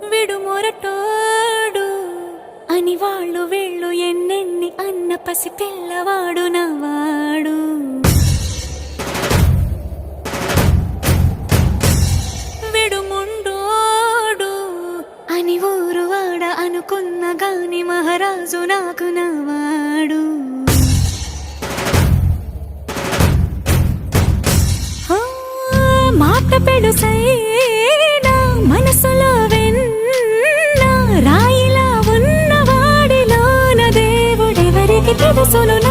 విడు మొరటోడు అని వాళ్ళు వీళ్ళు ఎన్నెన్ని అన్న పసి పిల్లవాడు నవాడు. విడు ముండోడు అని ఊరు వాడ అనుకున్న గాని మహారాజు నాకు నవాడు. మాట పెడుసైనా మనసులో వెన్న రాయిలా ఉన్నవాడిలోన దేవుడెవరికి తెలుసును.